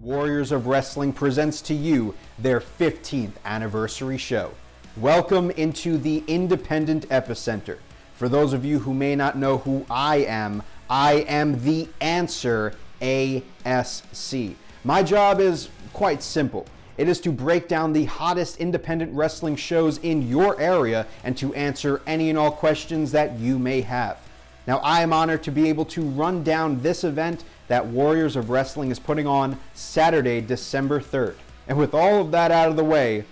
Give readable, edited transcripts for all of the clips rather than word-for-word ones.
Warriors of Wrestling presents to you their 15th anniversary show. Welcome into the Independent EpiCenter. For those of you who may not know who I am the Answer ASC. My job is quite simple. It is to break down the hottest independent wrestling shows in your area and to answer any and all questions that you may have. Now, I am honored to be able to run down this event that Warriors of Wrestling is putting on Saturday, December 3rd. And with all of that out of the way,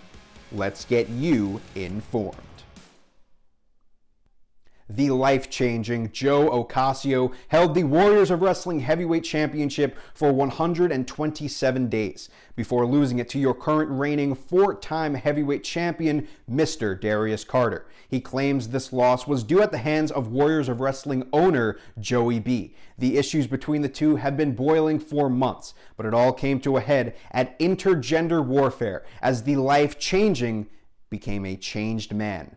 let's get you informed. The life-changing Joe Ocasio held the Warriors of Wrestling Heavyweight Championship for 127 days before losing it to your current reigning four-time heavyweight champion, Mr. Darius Carter. He claims this loss was due at the hands of Warriors of Wrestling owner Joey B. The issues between the two have been boiling for months, but it all came to a head at intergender warfare as the life-changing became a changed man,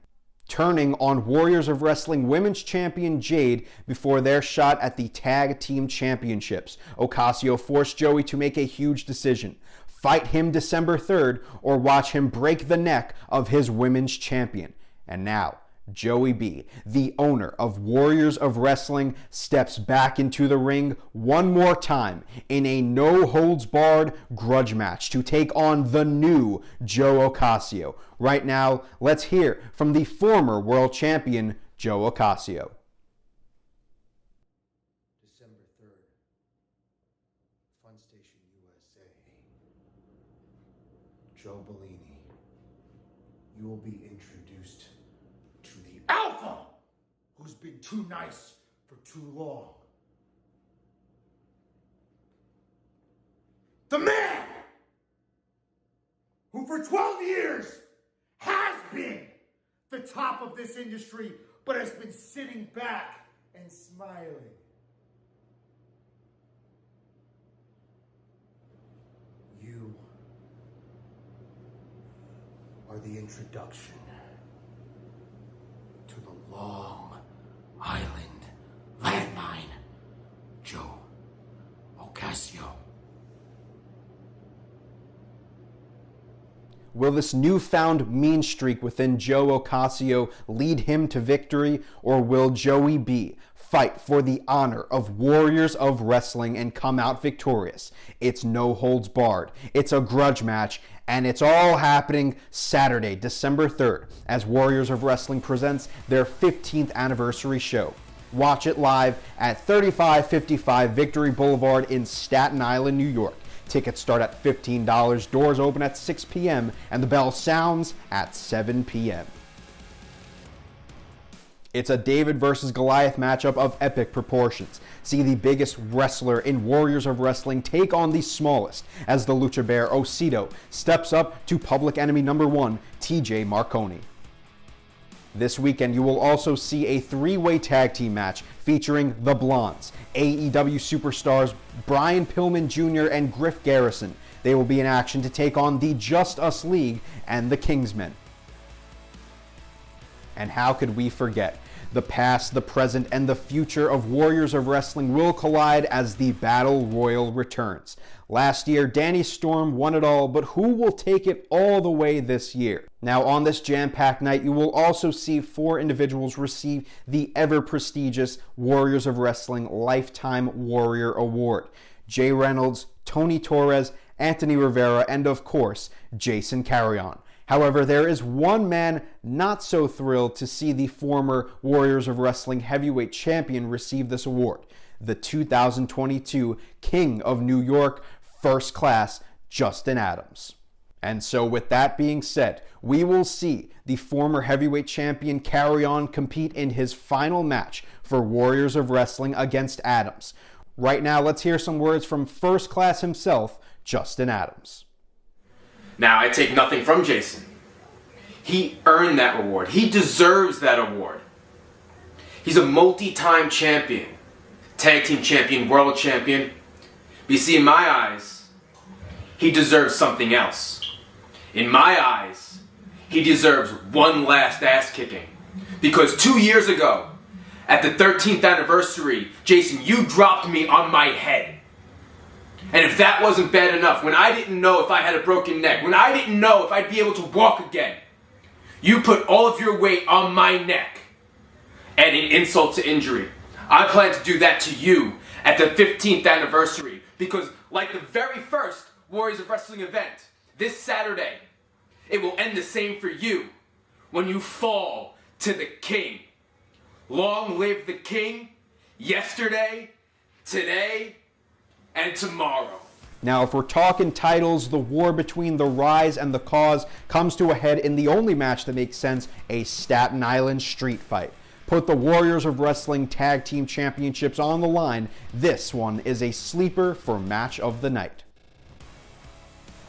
turning on Warriors of Wrestling Women's Champion Jade before their shot at the Tag Team Championships. Ocasio forced Joey to make a huge decision: fight him December 3rd or watch him break the neck of his women's champion. And now, Joey B, the owner of Warriors of Wrestling, steps back into the ring one more time in a no-holds-barred grudge match to take on the new Joe Ocasio. Right now, let's hear from the former world champion, Joe Ocasio. December 3rd, Fun Station, USA. Joe Bellini, you will be introduced to the alpha who's been too nice for too long. The man who for 12 years has been the top of this industry, but has been sitting back and smiling. You are the introduction to the Long Island landmine, Joe Ocasio. Will this newfound mean streak within Joe Ocasio lead him to victory, or will Joey B fight for the honor of Warriors of Wrestling and come out victorious? It's no holds barred, it's a grudge match, and it's all happening Saturday, December 3rd, as Warriors of Wrestling presents their 15th anniversary show. Watch it live at 3555 Victory Boulevard in Staten Island, New York. Tickets start at $15, doors open at 6 p.m., and the bell sounds at 7 p.m. It's a David versus Goliath matchup of epic proportions. See the biggest wrestler in Warriors of Wrestling take on the smallest as the Lucha Bear Osito steps up to public enemy number one, TJ Marconi. This weekend, you will also see a three-way tag team match featuring the Blondes, AEW superstars Brian Pillman Jr. and Griff Garrison. They will be in action to take on the Just Us League and the Kingsmen. And how could we forget? The past, the present, and the future of Warriors of Wrestling will collide as the Battle Royal returns. Last year, Danny Storm won it all, but who will take it all the way this year? Now, on this jam-packed night, you will also see four individuals receive the ever-prestigious Warriors of Wrestling Lifetime Warrior Award: Jay Reynolds, Tony Torres, Anthony Rivera, and of course, Jason Carrion. However, there is one man not so thrilled to see the former Warriors of Wrestling heavyweight champion receive this award: the 2022 King of New York, First Class, Justin Adams. And so with that being said, we will see the former heavyweight champion Carrion compete in his final match for Warriors of Wrestling against Adams. Right now, let's hear some words from First Class himself, Justin Adams. Now, I take nothing from Jason. He earned that reward. He deserves that award. He's a multi-time champion, tag team champion, world champion. But you see, in my eyes, he deserves something else. In my eyes, he deserves one last ass kicking. Because 2 years ago, at the 13th anniversary, Jason, you dropped me on my head. And if that wasn't bad enough, when I didn't know if I had a broken neck, when I didn't know if I'd be able to walk again, you put all of your weight on my neck. And in insult to injury, I plan to do that to you at the 15th anniversary, because like the very first Warriors of Wrestling event, this Saturday, it will end the same for you when you fall to the king. Long live the king, yesterday, today, and tomorrow. Now, if we're talking titles, the war between the Rise and the Cause comes to a head in the only match that makes sense, a Staten Island street fight. Put the Warriors of Wrestling Tag Team Championships on the line. This one is a sleeper for match of the night.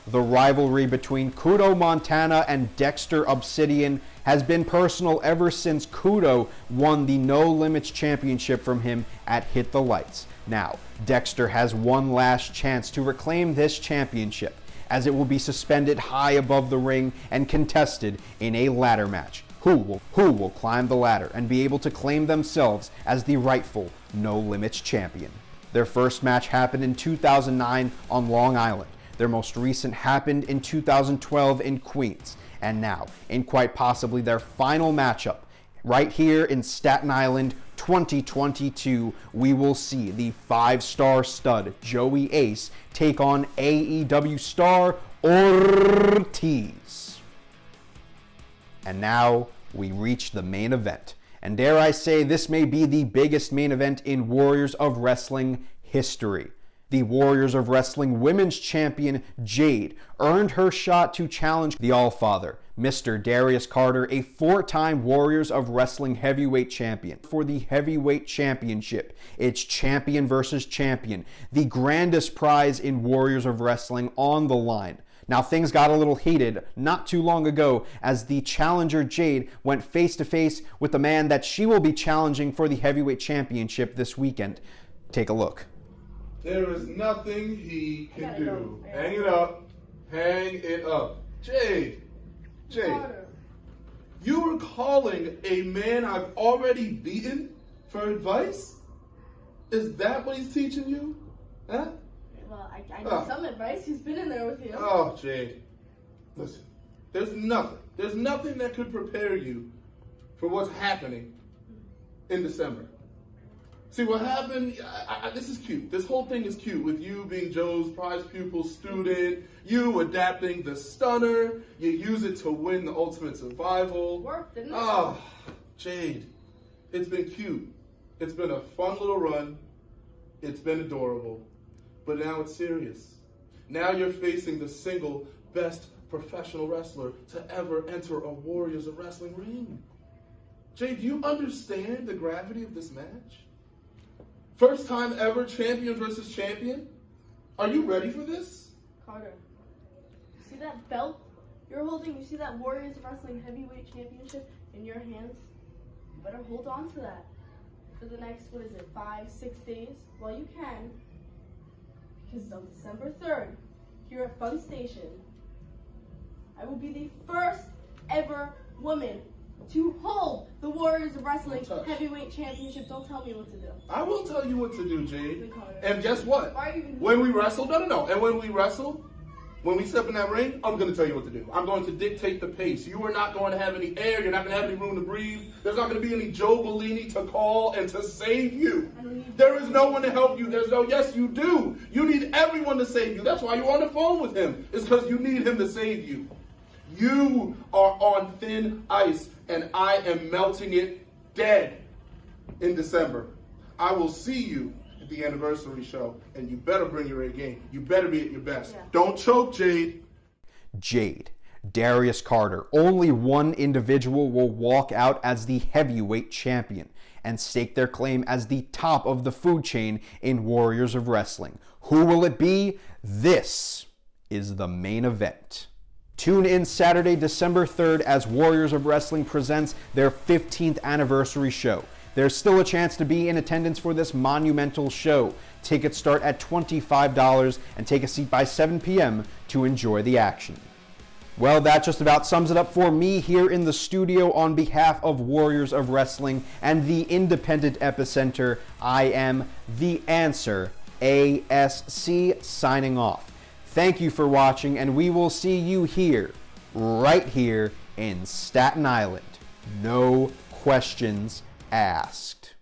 The rivalry between Kudo Montana and Dexter Obsidian has been personal ever since Kudo won the No Limits Championship from him at Hit the Lights. Now, Dexter has one last chance to reclaim this championship, as it will be suspended high above the ring and contested in a ladder match. Who will climb the ladder and be able to claim themselves as the rightful No Limits champion? Their first match happened in 2009 on Long Island. Their most recent happened in 2012 in Queens. And now, in quite possibly their final matchup, right here in Staten Island, 2022, we will see the 5-star stud Joey Ace take on AEW star Ortiz. And now we reach the main event. And dare I say, this may be the biggest main event in Warriors of Wrestling history. The Warriors of Wrestling Women's Champion Jade earned her shot to challenge the Allfather, Mr. Darius Carter, a 4-time Warriors of Wrestling Heavyweight Champion, for the Heavyweight Championship. It's champion versus champion, the grandest prize in Warriors of Wrestling on the line. Now, things got a little heated not too long ago as the challenger Jade went face-to-face with the man that she will be challenging for the Heavyweight Championship this weekend. Take a look. There is nothing he can do. Hang it up. Hang it up. Jade, you were calling a man I've already beaten for advice? Is that what he's teaching you? Huh? Well, I need some advice. He's been in there with you. Oh, Jade. Listen, there's nothing that could prepare you for what's happening in December. See, what happened, this is cute. This whole thing is cute with you being Joe's prize pupil student, you adapting the stunner, you use it to win the ultimate survival. Worked, didn't it? Oh, Jade, it's been cute. It's been a fun little run. It's been adorable. But now it's serious. Now you're facing the single best professional wrestler to ever enter a Warriors of Wrestling ring. Jade, do you understand the gravity of this match? First time ever champion versus champion? Are you ready for this? Carter, you see that belt you're holding? You see that Warriors of Wrestling Heavyweight Championship in your hands? You better hold on to that for the next, 5-6 days? Well, you can. Because on December 3rd, here at Fun Station, I will be the first ever woman to hold the Warriors of Wrestling Heavyweight Championship. Don't tell me what to do. I will tell you what to do, Jade. Carter. And guess what? Why are you even When we wrestle, no. And when we wrestle, when we step in that ring, I'm going to tell you what to do. I'm going to dictate the pace. You are not going to have any air. You're not going to have any room to breathe. There's not going to be any Joe Bellini to call and to save you. There is no one to help you. Yes, you do. You need everyone to save you. That's why you're on the phone with him. It's because you need him to save you. You are on thin ice, and I am melting it dead in December. I will see you at the anniversary show, and you better bring your A game. You better be at your best. Yeah. Don't choke, Jade. Jade, Darius Carter, only one individual will walk out as the heavyweight champion and stake their claim as the top of the food chain in Warriors of Wrestling. Who will it be? This is the main event. Tune in Saturday, December 3rd as Warriors of Wrestling presents their 15th anniversary show. There's still a chance to be in attendance for this monumental show. Tickets start at $25 and take a seat by 7 p.m. to enjoy the action. Well, that just about sums it up for me here in the studio on behalf of Warriors of Wrestling and the Independent EpiCenter. I am the answer, ASC signing off. Thank you for watching, and we will see you here, right here in Staten Island. No questions asked.